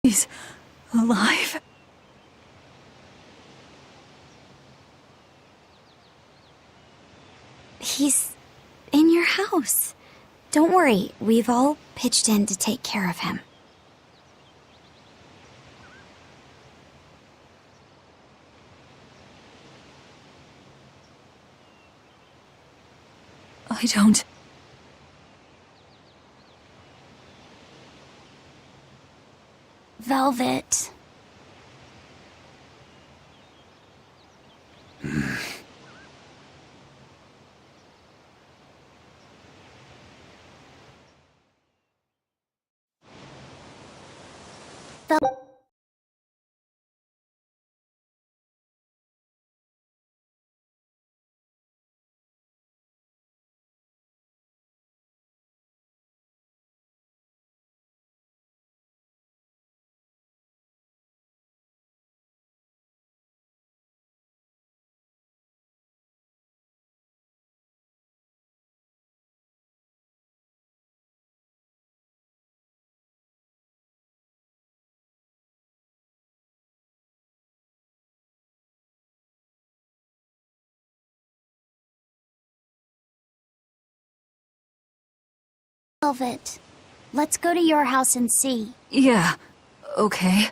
He's alive. He's in your house. Don't worry, we've all pitched in to take care of him. I don't... Velvet. Velvet, let's go to your house and see. Yeah, okay.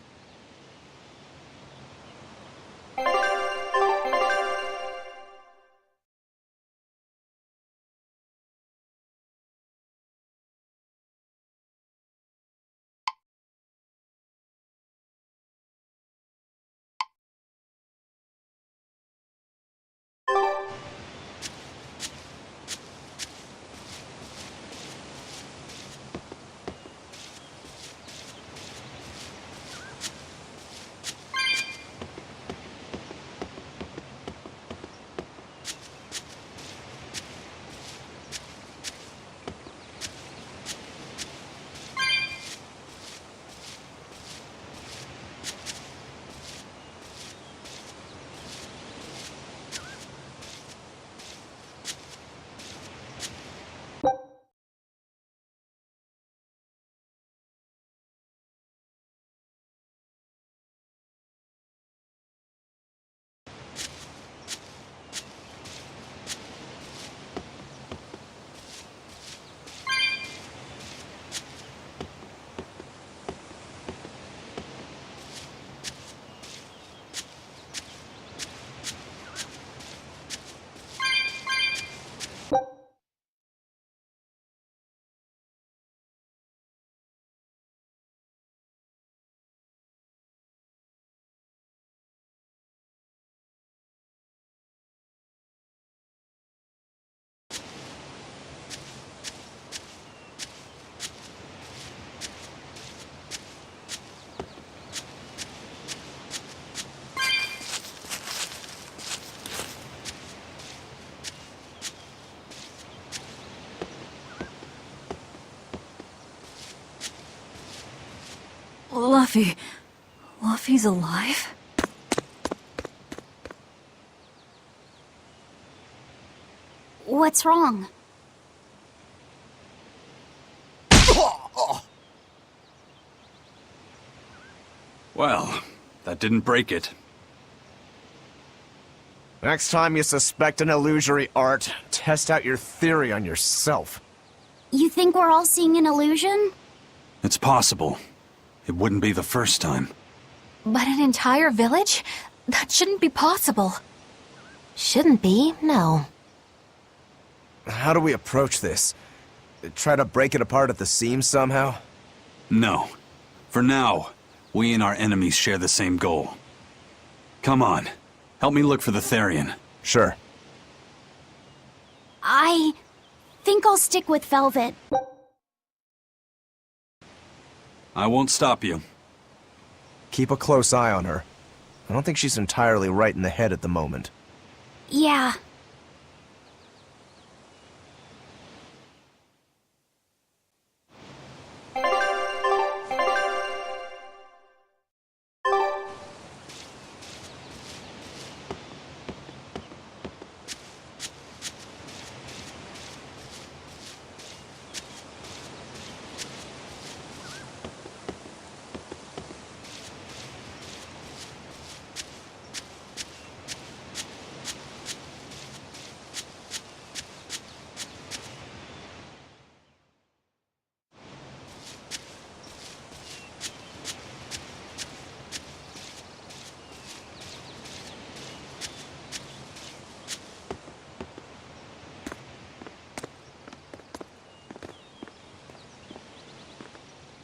Luffy's alive? What's wrong? Well, that didn't break it. Next time you suspect an illusory art, test out your theory on yourself. You think we're all seeing an illusion? It's possible. It wouldn't be the first time. But an entire village? That shouldn't be possible. Shouldn't be, no. How do we approach this? Try to break it apart at the seams somehow? No. For now, we and our enemies share the same goal. Come on. Help me look for the Therian. Sure. I think I'll stick with Velvet. I won't stop you. Keep a close eye on her. I don't think she's entirely right in the head at the moment. Yeah.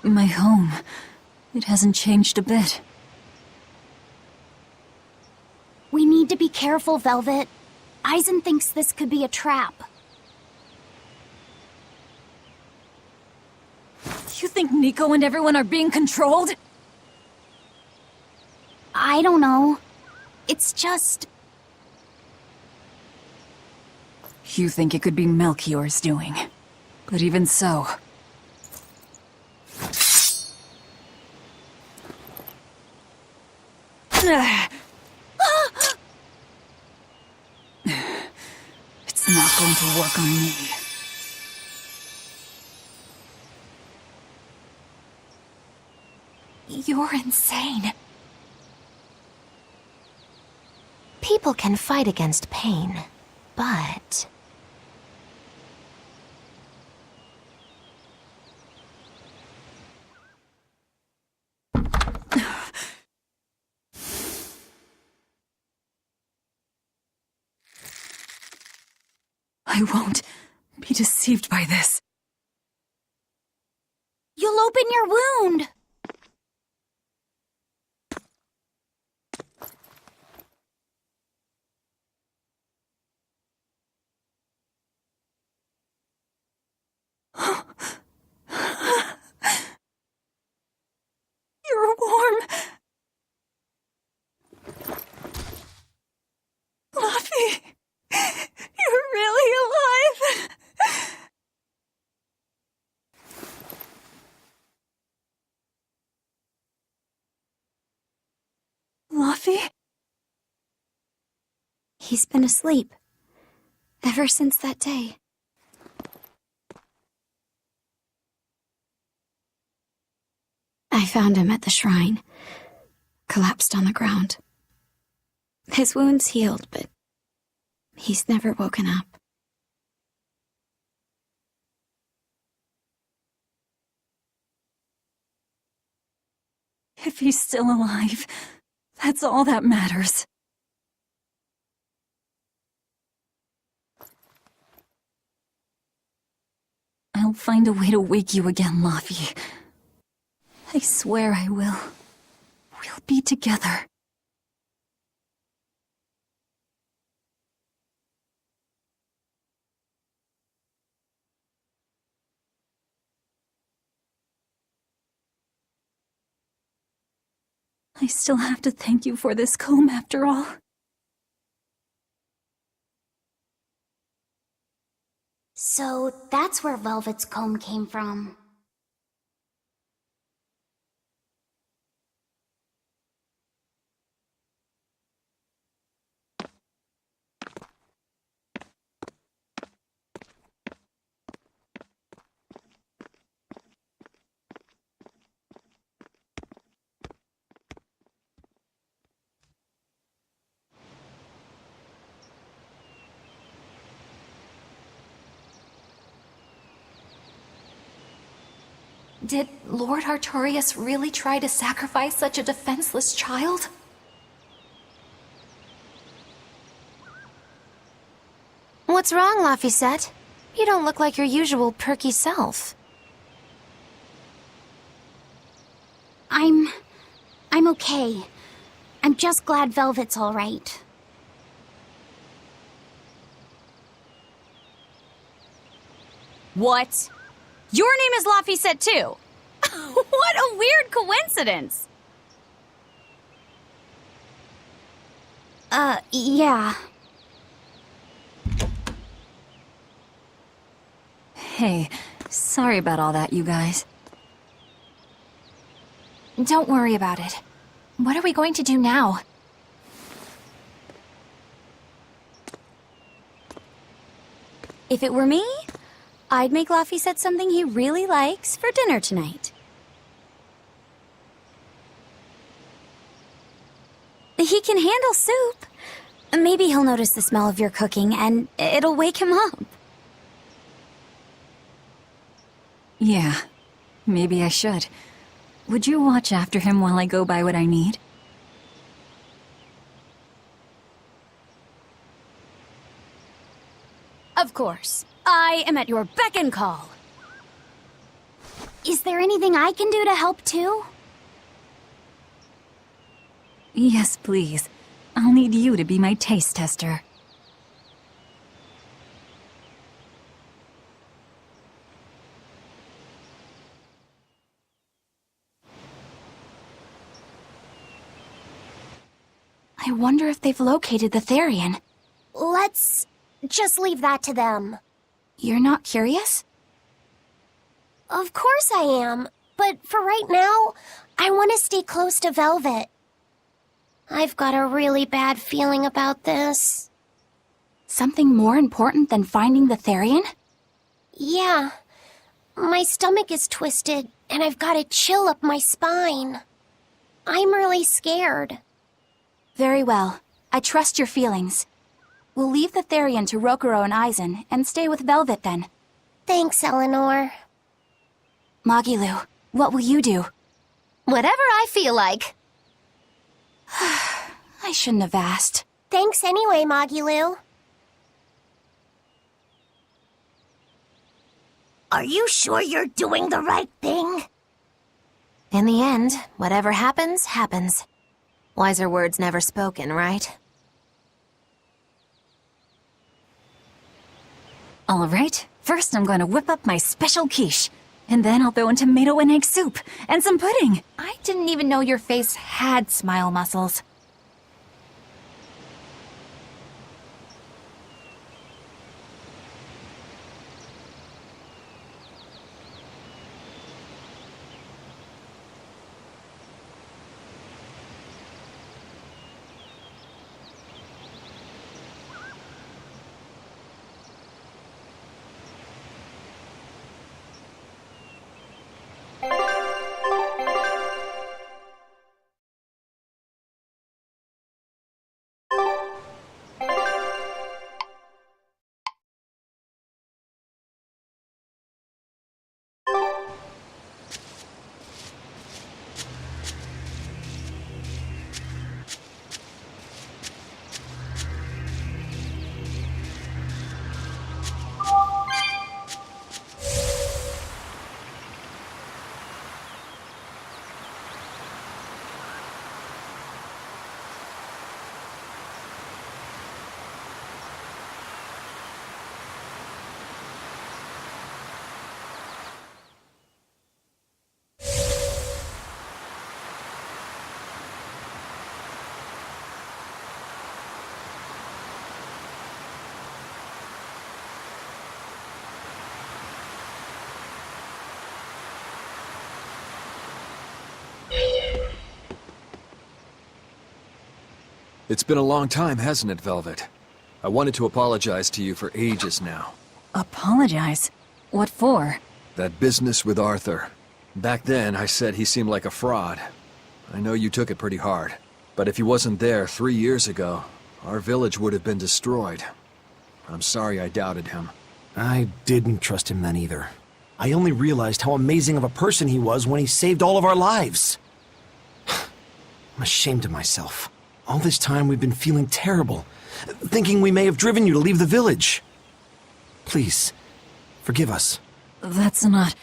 My home. It hasn't changed a bit. We need to be careful, Velvet. Eisen thinks this could be a trap. You think Nico and everyone are being controlled? I don't know. It's just... You think it could be Melchior's doing. But even so... It's not going to work on me. You're insane. People can fight against pain, but... I won't be deceived by this. You'll open your wound! You're warm. Luffy, you're really alive. Luffy? He's been asleep. Ever since that day. I found him at the shrine. Collapsed on the ground. His wound's healed, but he's never woken up. If he's still alive, that's all that matters. I'll find a way to wake you again, Luffy. I swear I will. We'll be together. I still have to thank you for this comb after all. So that's where Velvet's comb came from. Did Lord Artorias really try to sacrifice such a defenseless child? What's wrong, Laphicet? You don't look like your usual perky self. I'm okay. I'm just glad Velvet's all right. What? Your name is Laphicet too? What a weird coincidence! Yeah. Hey, sorry about all that, you guys. Don't worry about it. What are we going to do now? If it were me, I'd make Laphicet something he really likes for dinner tonight. He can handle soup. Maybe he'll notice the smell of your cooking and it'll wake him up. Yeah, maybe I should. Would you watch after him while I go buy what I need? Of course. I am at your beck and call. Is there anything I can do to help too? Yes, please. I'll need you to be my taste tester. I wonder if they've located the Therian. Let's just leave that to them. You're not curious? Of course I am, but for right now, I want to stay close to Velvet. I've got a really bad feeling about this. Something more important than finding the Therian? Yeah. My stomach is twisted, and I've got a chill up my spine. I'm really scared. Very well. I trust your feelings. We'll leave the Therian to Rokuro and Aizen, and stay with Velvet then. Thanks, Eleanor. Magilu, what will you do? Whatever I feel like. I shouldn't have asked. Thanks anyway, Magilu. Are you sure you're doing the right thing? In the end, whatever happens, happens. Wiser words never spoken, right? All right, first I'm going to whip up my special quiche. And then I'll throw in tomato and egg soup, and some pudding. I didn't even know your face had smile muscles. It's been a long time, hasn't it, Velvet? I wanted to apologize to you for ages now. Apologize? What for? That business with Arthur. Back then, I said he seemed like a fraud. I know you took it pretty hard. But if he wasn't there 3 years ago, our village would have been destroyed. I'm sorry I doubted him. I didn't trust him then either. I only realized how amazing of a person he was when he saved all of our lives. I'm ashamed of myself. All this time we've been feeling terrible, thinking we may have driven you to leave the village. Please, forgive us. That's not...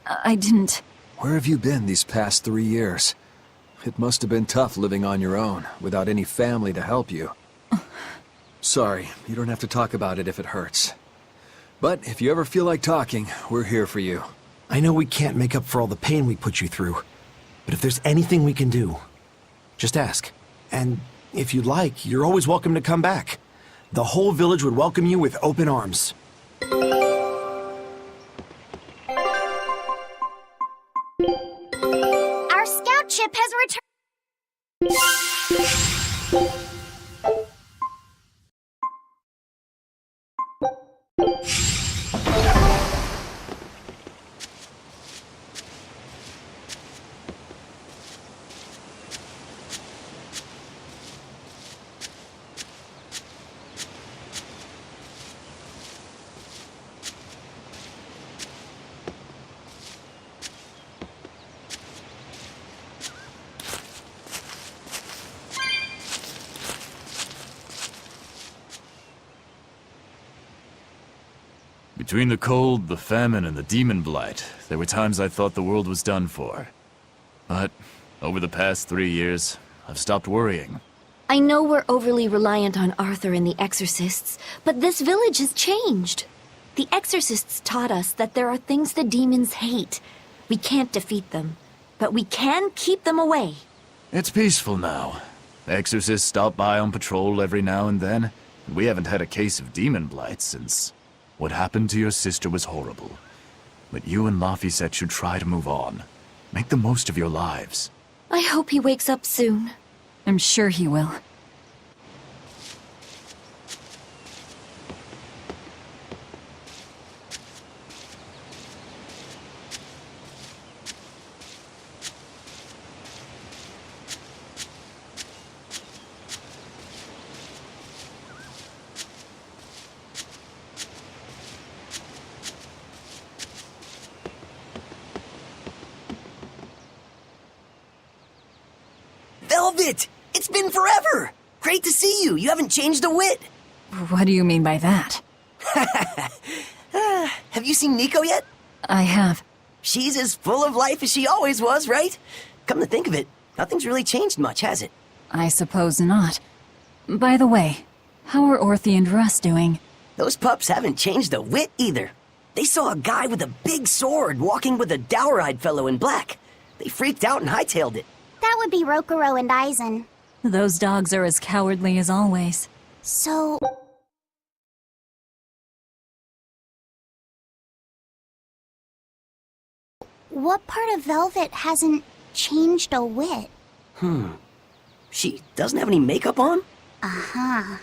I didn't... Where have you been these past 3 years? It must have been tough living on your own, without any family to help you. Sorry, you don't have to talk about it if it hurts. But if you ever feel like talking, we're here for you. I know we can't make up for all the pain we put you through, but if there's anything we can do, just ask. And if you'd like, you're always welcome to come back. The whole village would welcome you with open arms. Our scout ship has returned. Between the cold, the famine, and the demon blight, there were times I thought the world was done for. But over the past 3 years, I've stopped worrying. I know we're overly reliant on Arthur and the Exorcists, but this village has changed. The Exorcists taught us that there are things the demons hate. We can't defeat them, but we can keep them away. It's peaceful now. Exorcists stop by on patrol every now and then, and we haven't had a case of demon blight since... What happened to your sister was horrible. But you and Laphicet should try to move on. Make the most of your lives. I hope he wakes up soon. I'm sure he will. Velvet! It's been forever! Great to see you. You haven't changed a whit. What do you mean by that? Have you seen Nico yet? I have. She's as full of life as she always was, right? Come to think of it, nothing's really changed much, has it? I suppose not. By the way, how are Orthy and Russ doing? Those pups haven't changed a whit either. They saw a guy with a big sword walking with a dour-eyed fellow in black. They freaked out and hightailed it. That would be Rokuro and Aizen. Those dogs are as cowardly as always. So... what part of Velvet hasn't changed a whit? She doesn't have any makeup on? Uh-huh.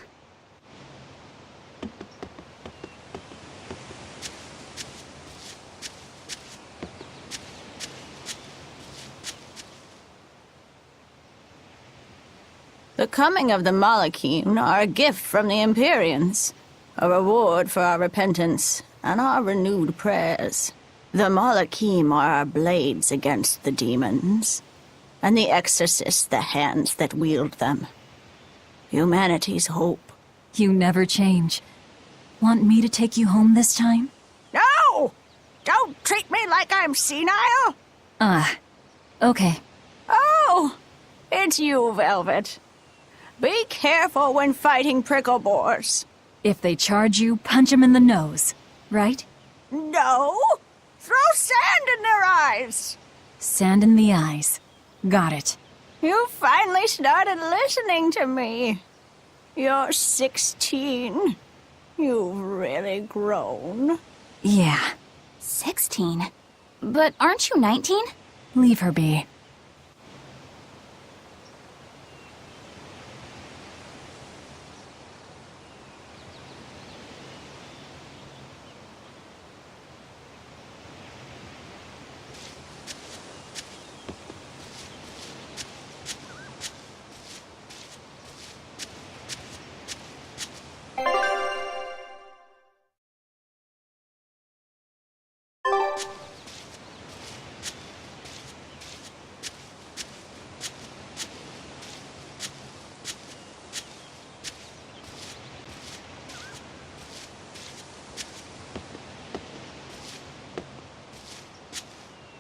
The coming of the Malachim are a gift from the Empyreans, a reward for our repentance and our renewed prayers. The Malachim are our blades against the demons, and the Exorcists the hands that wield them. Humanity's hope. You never change. Want me to take you home this time? No! Don't treat me like I'm senile! Okay. Oh! It's you, Velvet. Be careful when fighting prickle boars. If they charge you, punch them in the nose, right? No! Throw sand in their eyes! Sand in the eyes. Got it. You finally started listening to me. You're 16. You've really grown. Yeah. 16? But aren't you 19? Leave her be.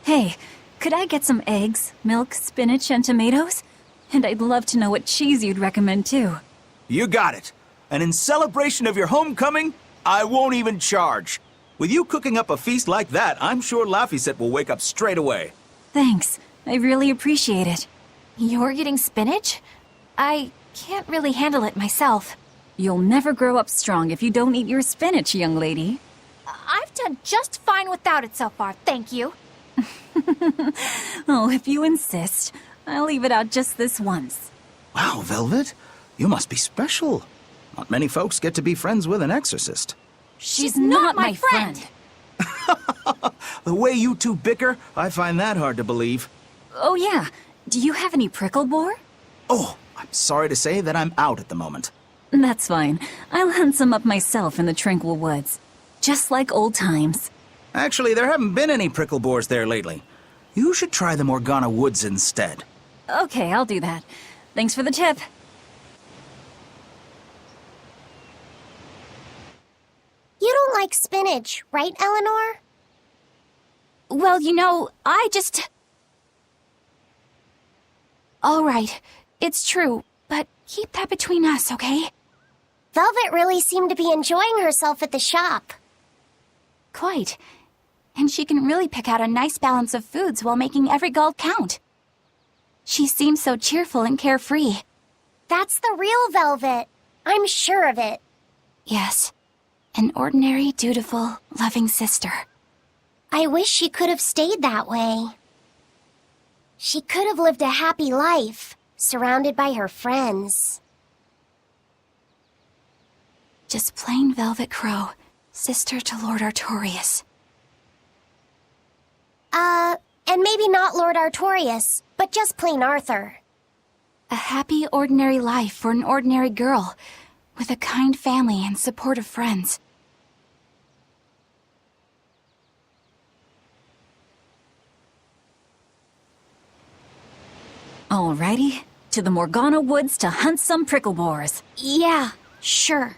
Hey, could I get some eggs, milk, spinach, and tomatoes? And I'd love to know what cheese you'd recommend too. You got it. And in celebration of your homecoming, I won't even charge. With you cooking up a feast like that, I'm sure Laphicet will wake up straight away. Thanks. I really appreciate it. You're getting spinach? I can't really handle it myself. You'll never grow up strong if you don't eat your spinach, young lady. I've done just fine without it so far, thank you. Oh, if you insist. I'll leave it out just this once. Wow, Velvet. You must be special. Not many folks get to be friends with an exorcist. She's not my friend. The way you two bicker, I find that hard to believe. Oh yeah, do you have any prickle boar? Oh, I'm sorry to say that I'm out at the moment. That's fine. I'll hunt some up myself in the tranquil woods. Just like old times. Actually, there haven't been any prickle boars there lately. You should try the Morgana Woods instead. Okay, I'll do that. Thanks for the tip. You don't like spinach, right, Eleanor? Well, you know, I just... All right, it's true, but keep that between us, okay? Velvet really seemed to be enjoying herself at the shop. Quite. And she can really pick out a nice balance of foods while making every gulp count. She seems so cheerful and carefree. That's the real Velvet. I'm sure of it. Yes. An ordinary, dutiful, loving sister. I wish she could have stayed that way. She could have lived a happy life, surrounded by her friends. Just plain Velvet Crow, sister to Lord Artorias. And maybe not Lord Artorias, but just plain Arthur. A happy, ordinary life for an ordinary girl, with a kind family and supportive friends. Alrighty, to the Morgana Woods to hunt some prickle boars. Yeah, sure.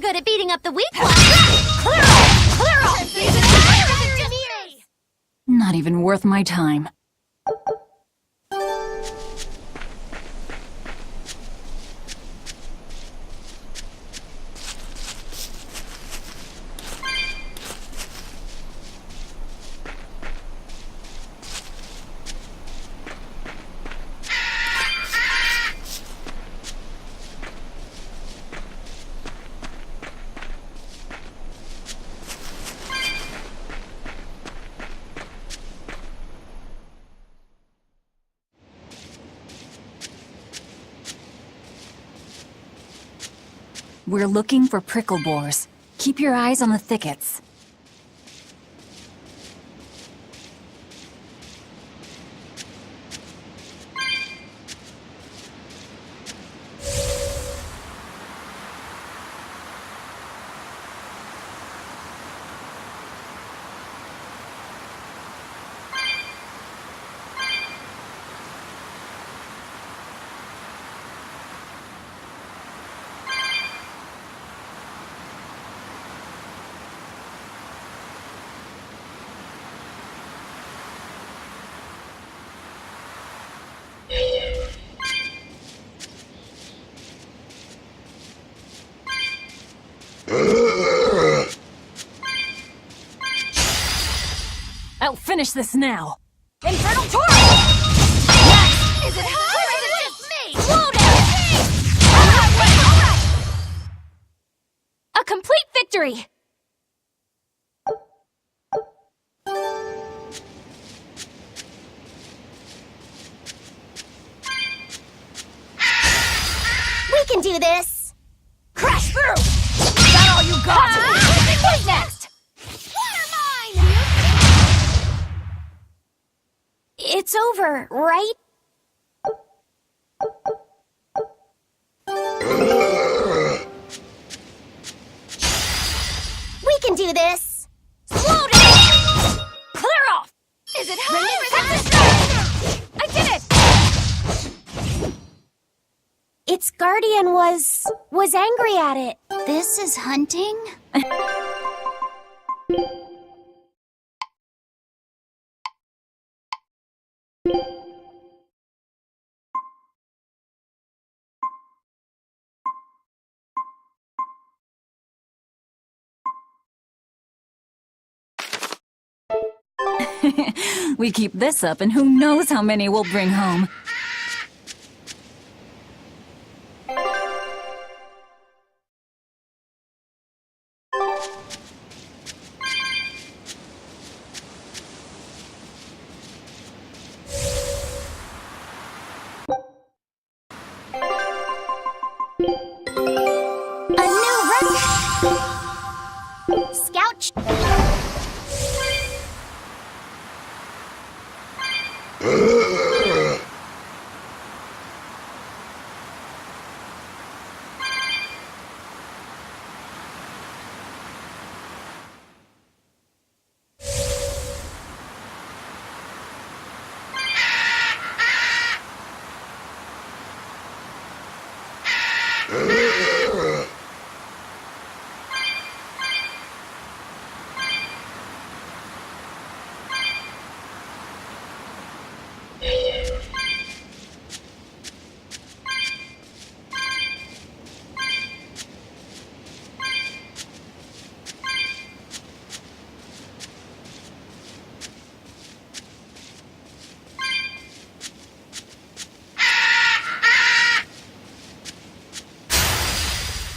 Good at beating up the weak ones. Clear off! Not even worth my time. We're looking for prickle boars. Keep your eyes on the thickets. I'll finish this now. Infernal Torrent! Yes! Is it hot or is it just me? Whoa, A complete victory! We can do this! Crash through! Is that all you got? Who's next? Water mine! It's over, right? We can do this! Slow down! Clear off! Is it high? I did it! Its guardian was angry at it. This is hunting? We keep this up, and who knows how many we'll bring home. A new record! Scout...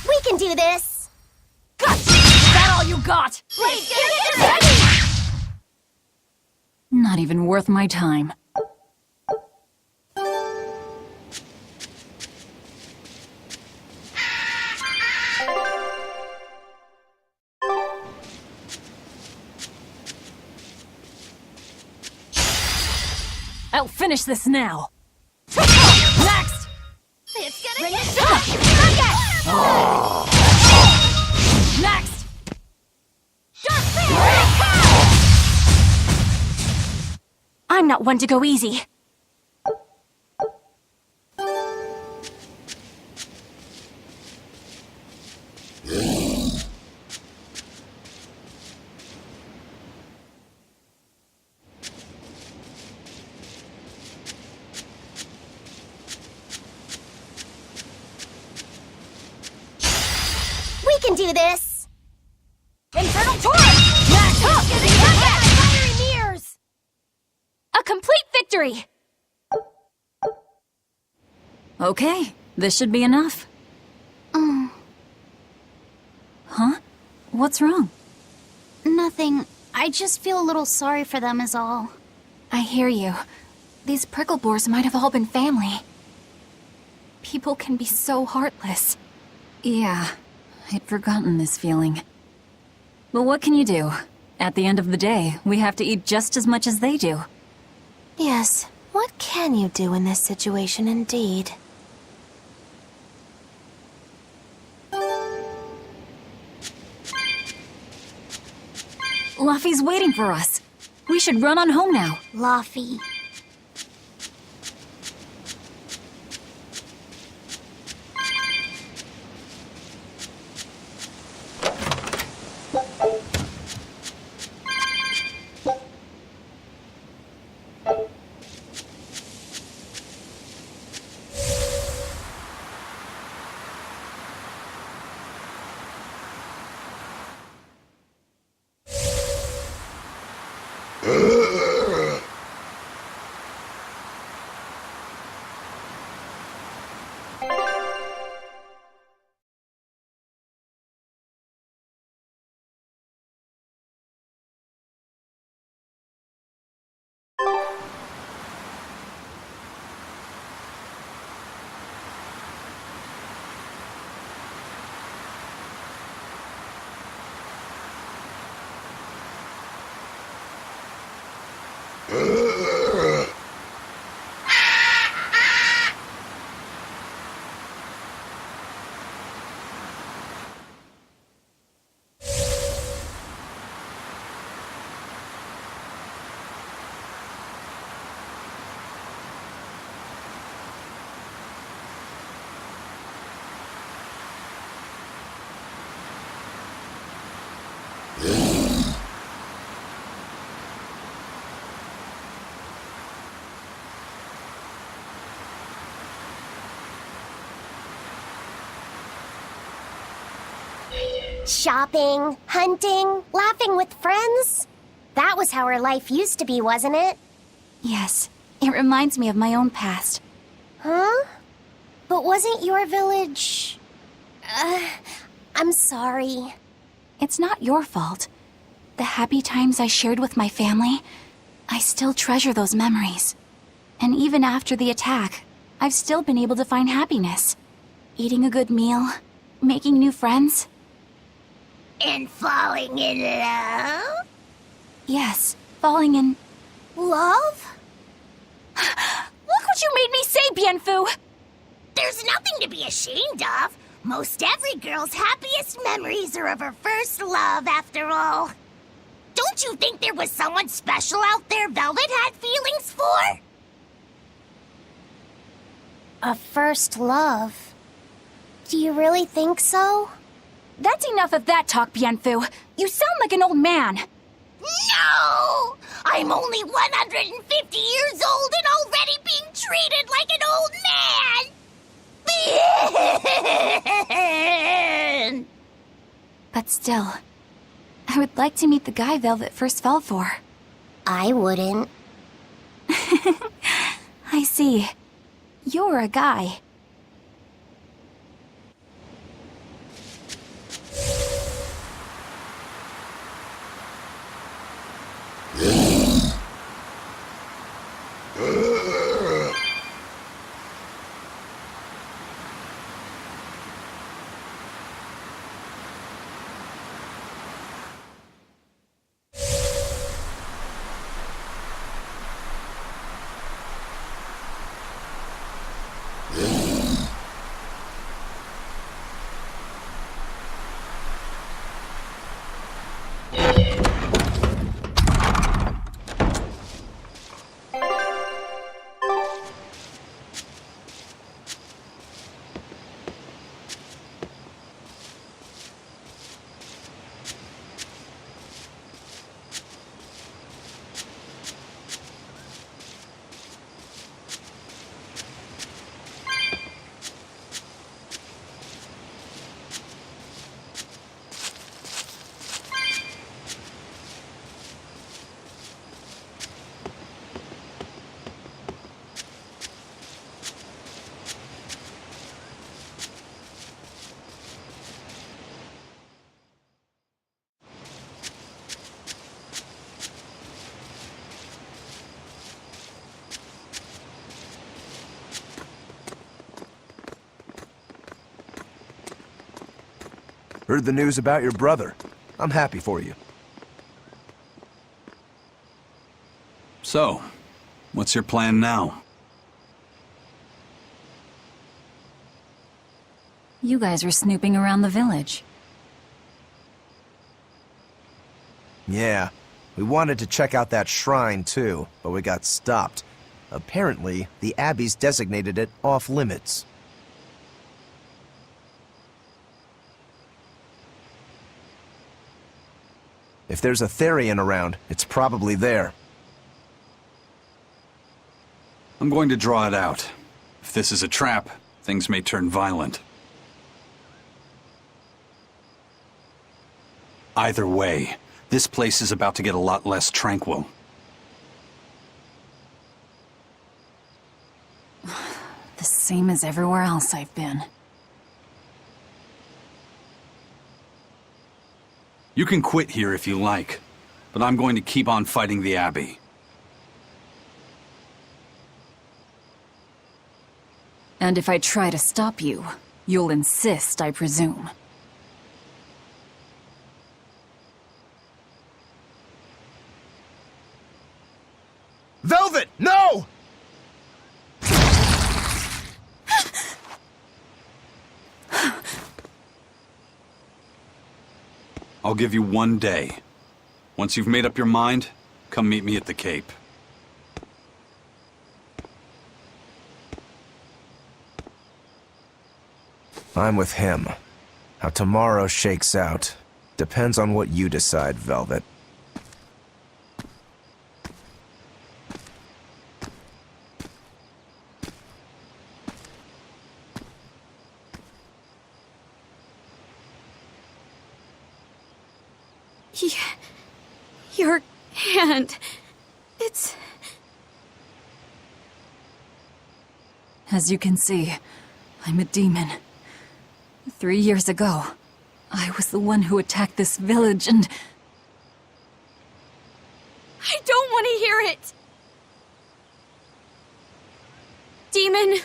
We can do this! Gotcha! Is that all you got? Wait, get ready! Not even worth my time. I'll finish this now. Next! It's gonna Bring get it down! Oh. Next! I'm not one to go easy. We can do this! Infernal Torrent! Next! Fiery mirrors! A complete victory! Okay, this should be enough. Huh? What's wrong? Nothing. I just feel a little sorry for them is all. I hear you. These prickle boars might have all been family. People can be so heartless. Yeah, I'd forgotten this feeling. But what can you do? At the end of the day, we have to eat just as much as they do. Yes, what can you do in this situation indeed? Laffy's waiting for us. We should run on home now. Laffy. Shopping, hunting, laughing with friends. That was how our life used to be, wasn't it? Yes, it reminds me of my own past. Huh? But wasn't your village... I'm sorry. It's not your fault. The happy times I shared with my family, I still treasure those memories. And even after the attack, I've still been able to find happiness. Eating a good meal, making new friends. And falling in love? Yes, falling in... Love? Look what you made me say, Bienfu! There's nothing to be ashamed of. Most every girl's happiest memories are of her first love, after all. Don't you think there was someone special out there Velvet had feelings for? A first love? Do you really think so? That's enough of that talk, Bienfu. You sound like an old man. No! I'm only 150 years old and already being treated like an old man! But still, I would like to meet the guy Velvet first fell for. I wouldn't. I see. You're a guy. Heard the news about your brother. I'm happy for you. So, what's your plan now? You guys were snooping around the village. Yeah, we wanted to check out that shrine too, but we got stopped. Apparently, the Abbey's designated it off-limits. If there's a Therian around, it's probably there. I'm going to draw it out. If this is a trap, things may turn violent. Either way, this place is about to get a lot less tranquil. The same as everywhere else I've been. You can quit here if you like, but I'm going to keep on fighting the Abbey. And if I try to stop you, you'll insist, I presume. Velvet, no! I'll give you 1 day. Once you've made up your mind, come meet me at the Cape. I'm with him. How tomorrow shakes out, Depends on what you decide, Velvet. Your hand. It's... As you can see, I'm a demon. 3 years ago, I was the one who attacked this village and... I don't want to hear it! Demon,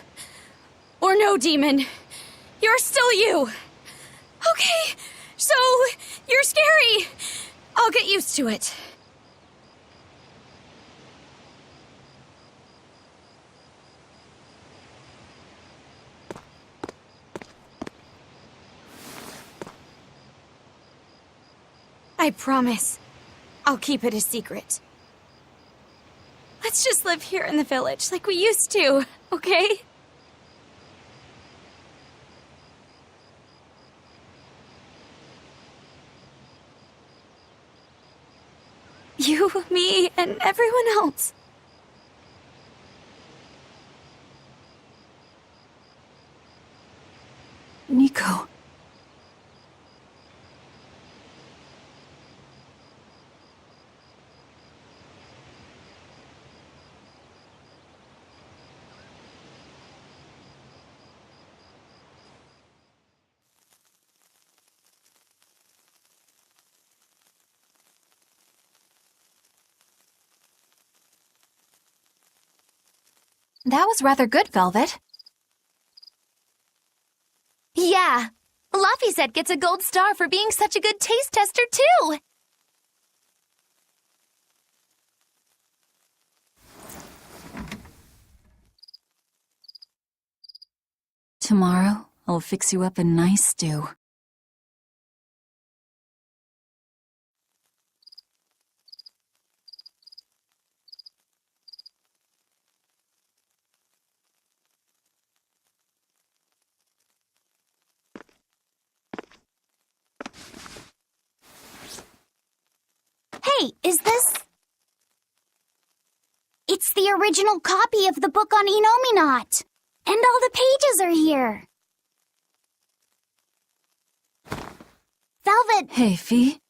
or no demon, you're still you. Okay, so you're scary. I'll get used to it. I promise. I'll keep it a secret. Let's just live here in the village like we used to, okay? You, me, and everyone else. Nico. That was rather good, Velvet. Yeah. Laphicet gets a gold star for being such a good taste tester, too! Tomorrow, I'll fix you up a nice stew. Hey, is this... It's the original copy of the book on Enominat. And all the pages are here. Velvet... Hey, Fee.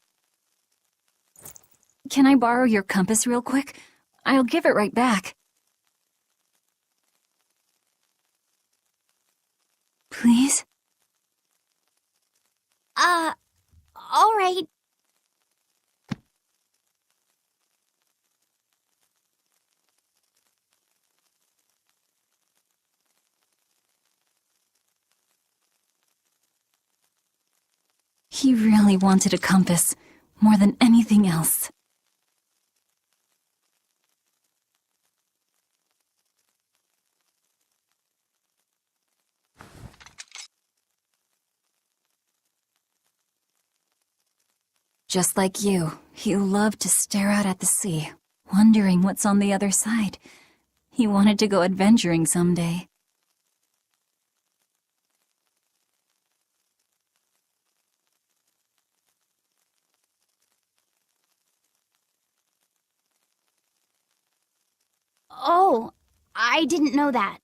Can I borrow your compass real quick? I'll give it right back. Please? All right. He really wanted a compass, more than anything else. Just like you, he loved to stare out at the sea, wondering what's on the other side. He wanted to go adventuring someday. Oh, I didn't know that.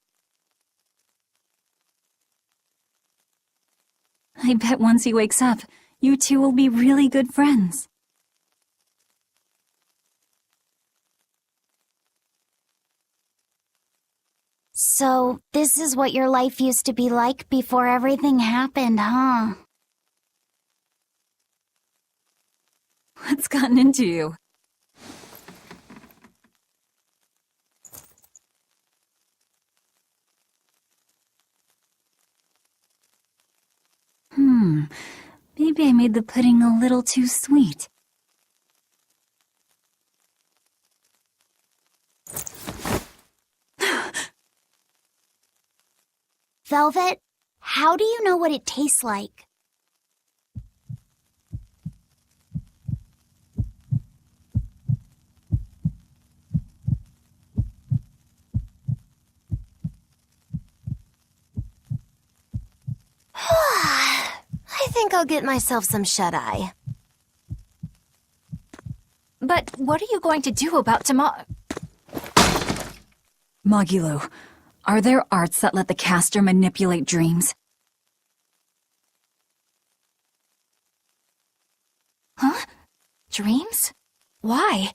I bet once he wakes up, you two will be really good friends. So, this is what your life used to be like before everything happened, huh? What's gotten into you? Maybe I made the pudding a little too sweet. Velvet, how do you know what it tastes like? I think I'll get myself some shut-eye. But what are you going to do about Magilu, are there arts that let the caster manipulate dreams? Huh? Dreams? Why?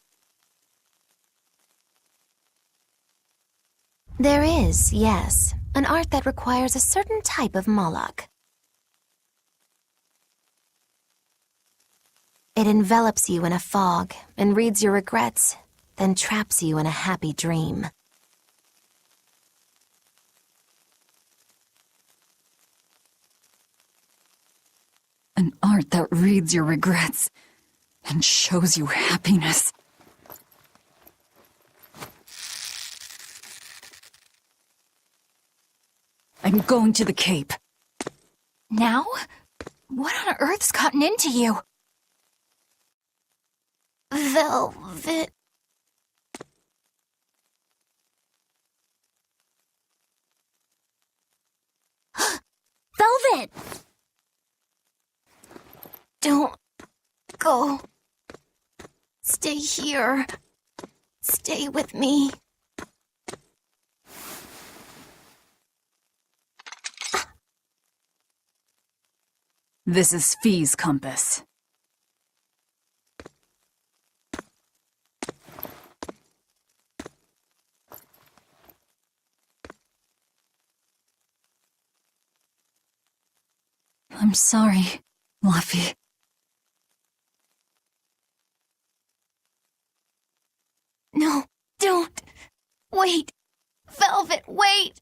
There is, yes, an art that requires a certain type of Moloch. It envelops you in a fog and reads your regrets, then traps you in a happy dream. An art that reads your regrets and shows you happiness. I'm going to the Cape. Now? What on earth's gotten into you? Velvet. Velvet! Don't go. Stay here. Stay with me. This is Fee's compass. I'm sorry, Laffy. No, don't. Wait. Velvet, wait.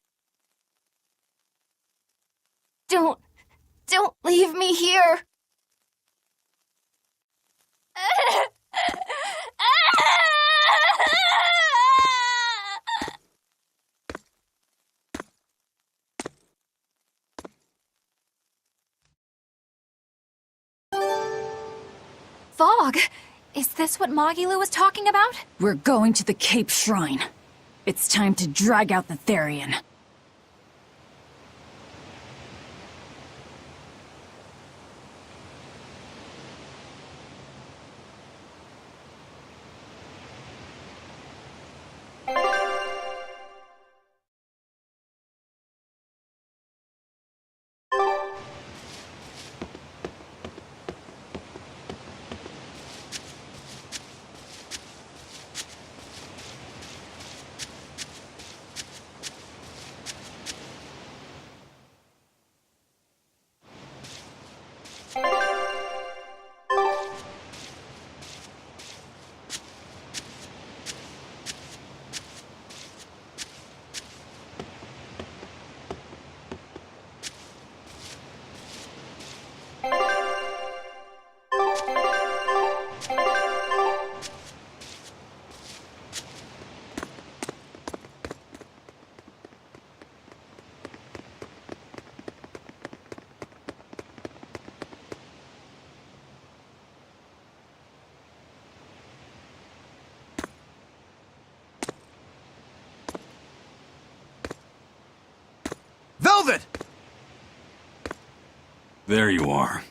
Don't leave me here. Fog? Is this what Magilu was talking about? We're going to the Cape Shrine. It's time to drag out the Therian. Velvet! There you are.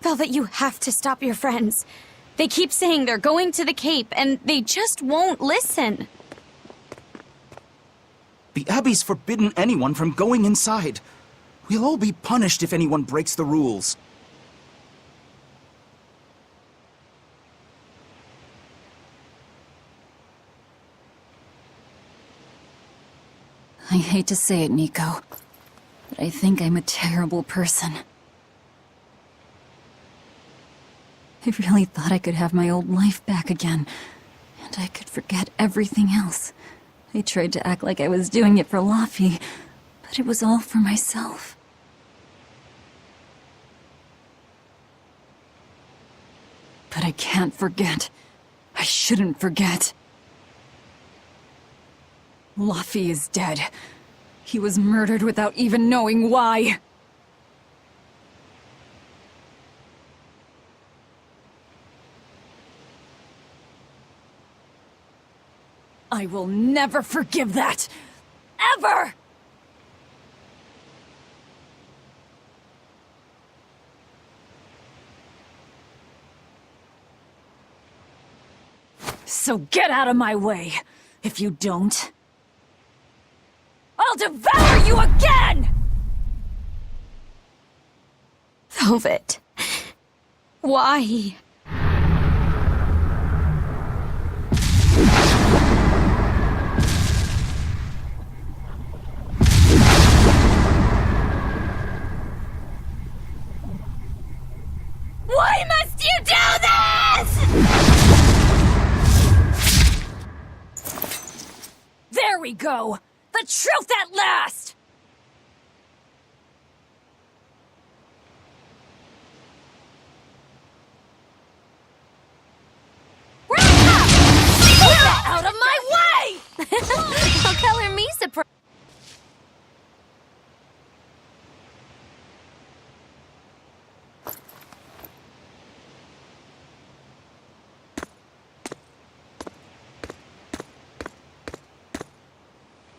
Velvet, you have to stop your friends. They keep saying they're going to the Cape, and they just won't listen. The Abbey's forbidden anyone from going inside. We'll all be punished if anyone breaks the rules. I hate to say it, Nico, but I think I'm a terrible person. I really thought I could have my old life back again, and I could forget everything else. I tried to act like I was doing it for Laffy, but it was all for myself. But I can't forget. I shouldn't forget. Laffy is dead. He was murdered without even knowing why. I will never forgive that! Ever! So get out of my way. If you don't, I'll devour you again! Velvet. Why? Why must you do this? There we go! The truth at last! Out of my way! I'll color me surprised.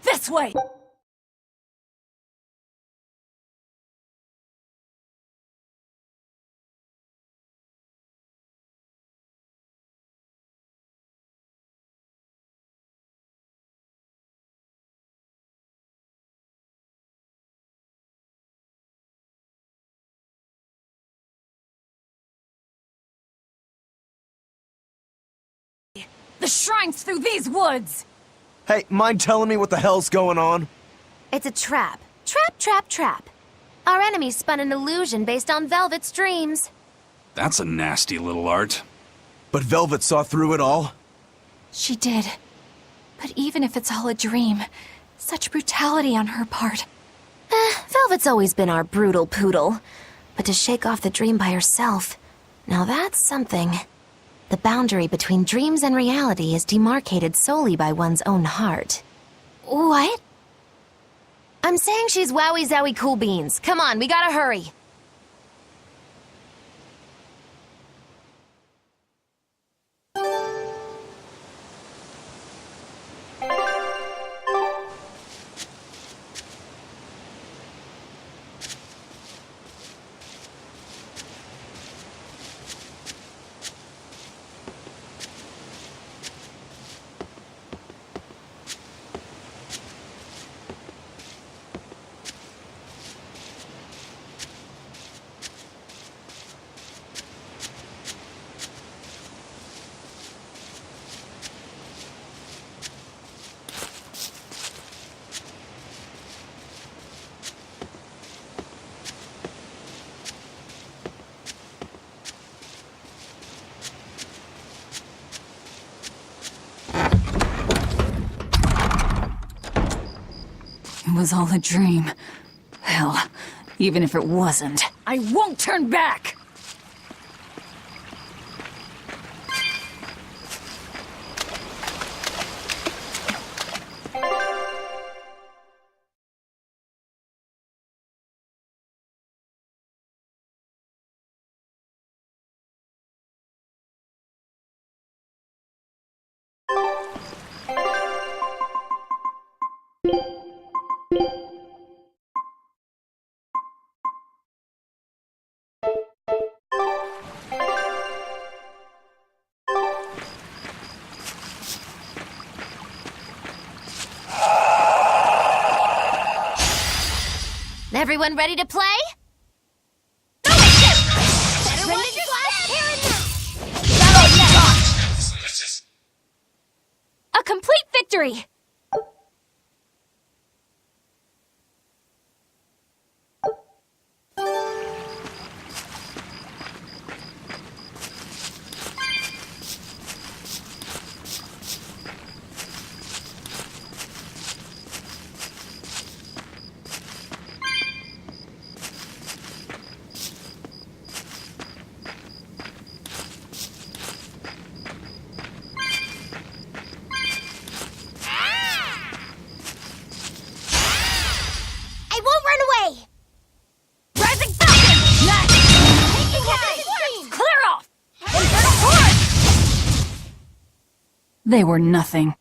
This way! The shrine's through these woods! Hey, mind telling me what the hell's going on? It's a trap. Trap, trap, trap. Our enemy spun an illusion based on Velvet's dreams. That's a nasty little art. But Velvet saw through it all? She did. But even if it's all a dream, such brutality on her part. Velvet's always been our brutal poodle. But to shake off the dream by herself, now that's something. The boundary between dreams and reality is demarcated solely by one's own heart. What? I'm saying she's wowie zowie cool beans. Come on, we gotta hurry. It was all a dream. Hell, even if it wasn't, I won't turn back! Everyone ready to play? A complete victory! They were nothing.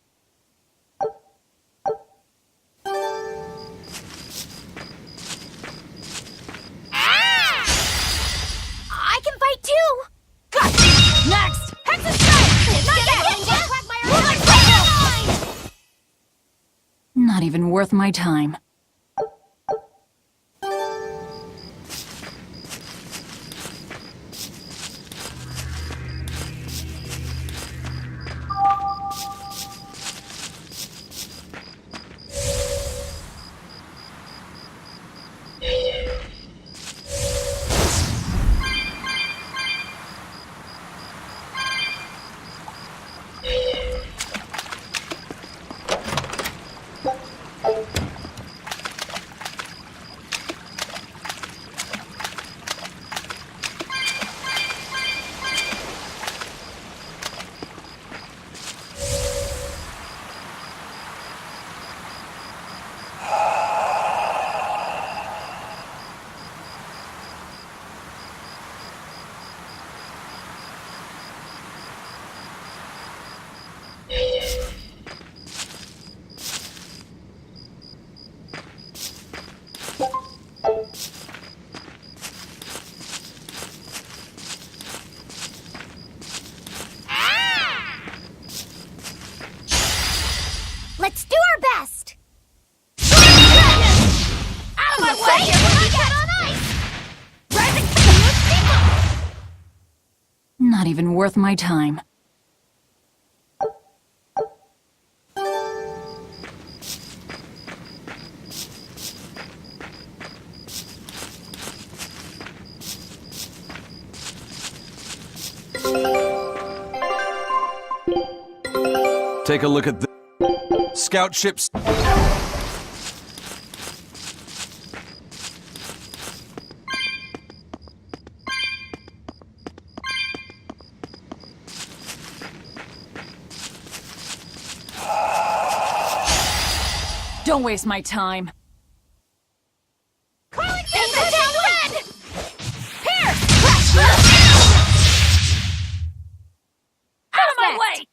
I can fight too! Got you! Next! Hex and strike! Not yet! even worth my time. Let's do our best! Out of my way! Get on ice! Rising to the steeple! Not even worth my time. Take a look at the scout ships. Don't waste my time. Calling you the red! Here! Out of my way!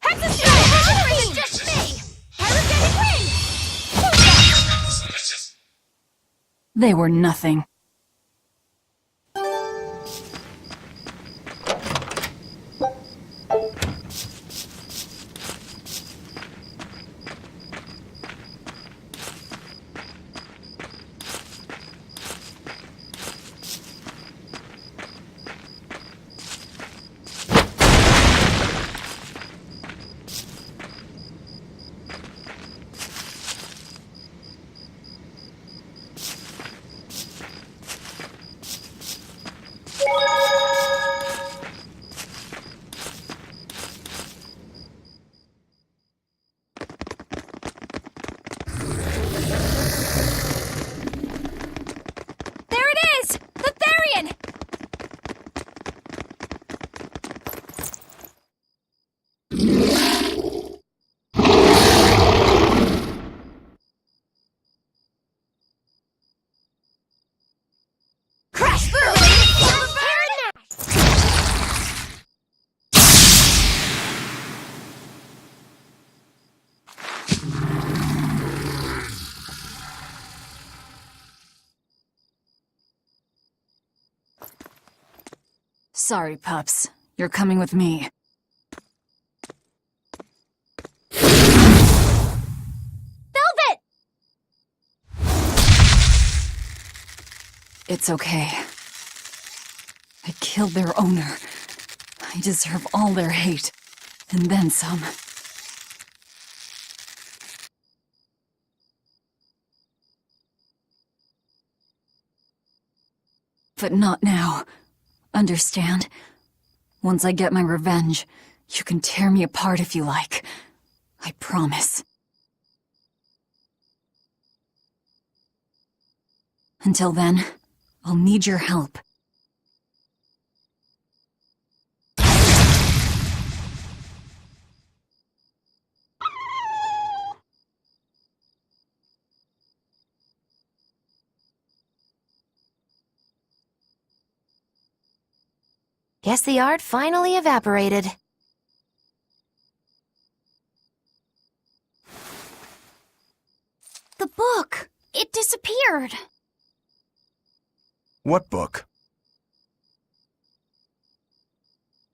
Heads a strike! Just me! Hurricane wing! They were nothing. Sorry, pups. You're coming with me. Velvet! It's okay. I killed their owner. I deserve all their hate. And then some. But not now. Understand? Once I get my revenge, you can tear me apart if you like. I promise. Until then, I'll need your help. Guess the art finally evaporated. The book! It disappeared! What book?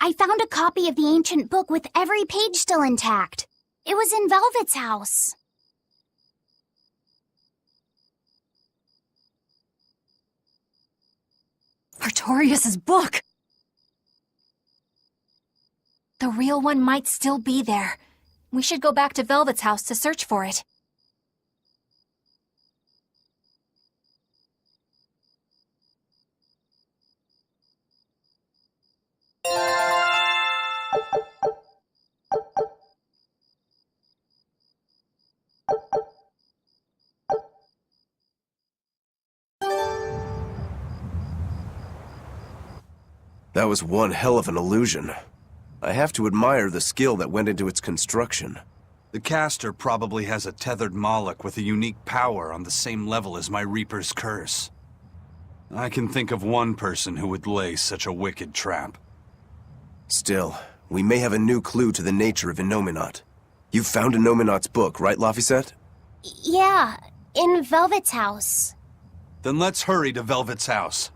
I found a copy of the ancient book with every page still intact. It was in Velvet's house. Artorias' book! The real one might still be there. We should go back to Velvet's house to search for it. That was one hell of an illusion. I have to admire the skill that went into its construction. The caster probably has a tethered Moloch with a unique power on the same level as my Reaper's curse. I can think of one person who would lay such a wicked trap. Still, we may have a new clue to the nature of Innominat. You found Innominat's book, right, Laphicet? Yeah, in Velvet's house. Then let's hurry to Velvet's house.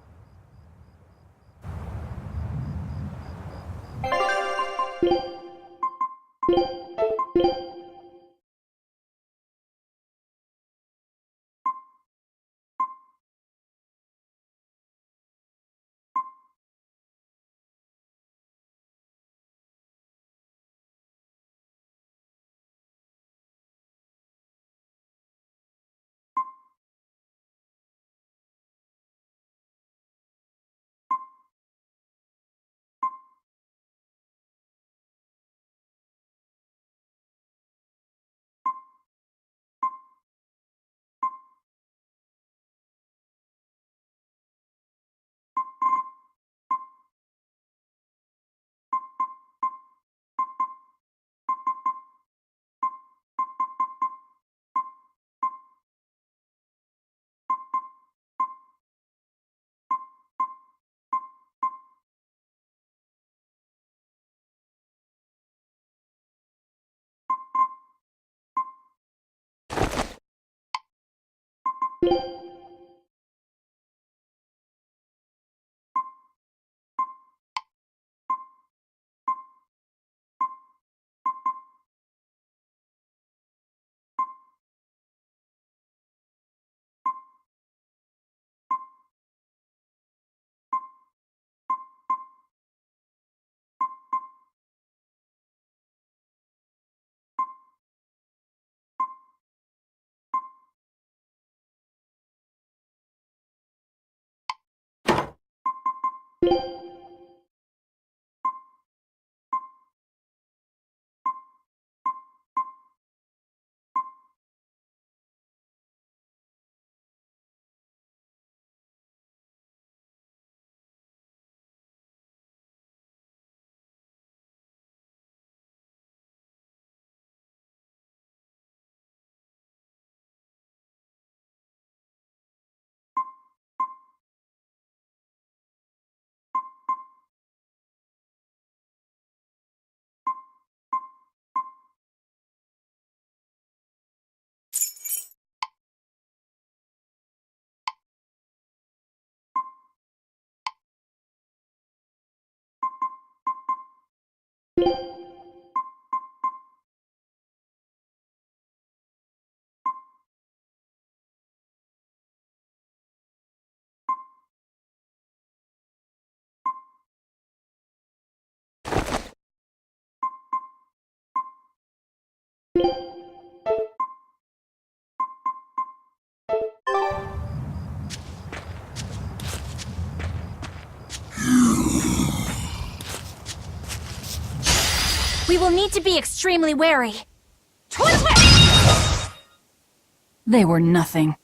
We will need to be extremely wary. They were nothing.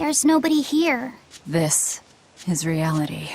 There's nobody here. This is reality.